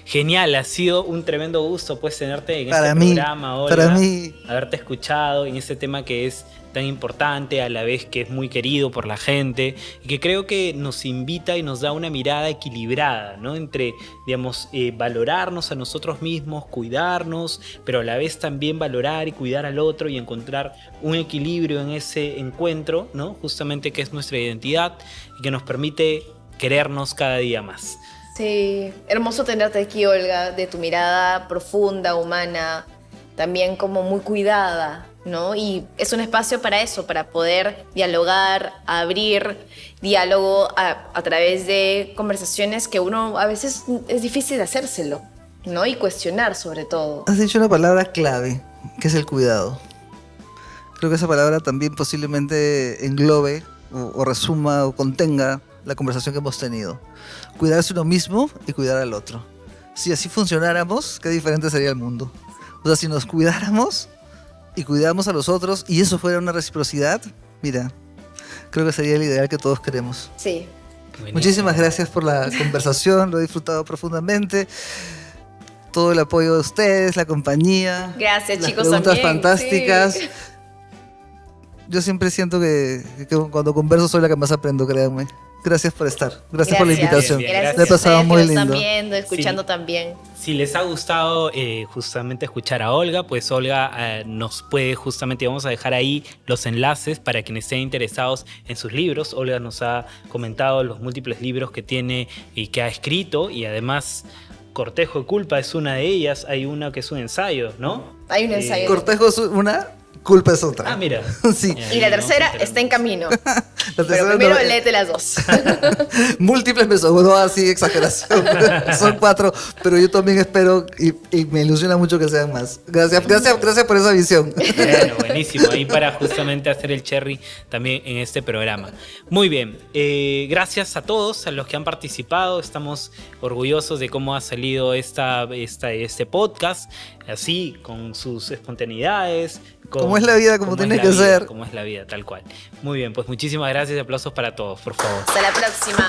genial, ha sido un tremendo gusto pues tenerte en Para este mí, programa, Olga, para mí. haberte escuchado en este tema que es tan importante, a la vez que es muy querido por la gente y que creo que nos invita y nos da una mirada equilibrada, ¿no? Entre, digamos, valorarnos a nosotros mismos, cuidarnos, pero a la vez también valorar y cuidar al otro y encontrar un equilibrio en ese encuentro, ¿no? Justamente que es nuestra identidad y que nos permite querernos cada día más. Sí, hermoso tenerte aquí, Olga, de tu mirada profunda, humana, también como muy cuidada, ¿no? Y es un espacio para eso, para poder dialogar, abrir diálogo a través de conversaciones que uno a veces es difícil de hacérselo, ¿no? Y cuestionar sobre todo. Has dicho una palabra clave, que es el cuidado. Creo que esa palabra también posiblemente englobe o resuma o contenga la conversación que hemos tenido. Cuidarse uno mismo y cuidar al otro. Si así funcionáramos, qué diferente sería el mundo. O sea, si nos cuidáramos y cuidáramos a los otros y eso fuera una reciprocidad, mira, creo que sería el ideal que todos queremos. Sí. Buenísimo. Muchísimas gracias por la conversación, lo he disfrutado profundamente. Todo el apoyo de ustedes, la compañía. Gracias, las chicos, preguntas también, fantásticas. sí. Yo siempre siento que cuando converso soy la que más aprendo, créanme. Gracias por estar. Gracias por la invitación. Bien, Gracias Me he a pasado ustedes muy que lo están lindo. viendo, escuchando Sí. también. Si les ha gustado justamente escuchar a Olga, pues Olga nos puede justamente, vamos a dejar ahí los enlaces para quienes estén interesados en sus libros. Olga nos ha comentado los múltiples libros que tiene y que ha escrito, y además Cortejo de Culpa es una de ellas. Hay una que es un ensayo, ¿no? Hay un ensayo. Cortejo es una, culpa es otra. Ah, mira. Sí. Y la tercera está en camino. La Pero tercera primero no- léete las dos. Múltiples me sobró así, exageración. Son 4, pero yo también espero y me ilusiona mucho que sean más. Gracias por esa visión. Bueno, buenísimo. Ahí para justamente hacer el cherry también en este programa. Muy bien. Gracias a todos, a los que han participado. Estamos orgullosos de cómo ha salido este podcast. Así, con sus espontaneidades. Como es la vida, como tiene que ser. Como es la vida, tal cual. Muy bien, pues muchísimas gracias y aplausos para todos, por favor. Hasta la próxima.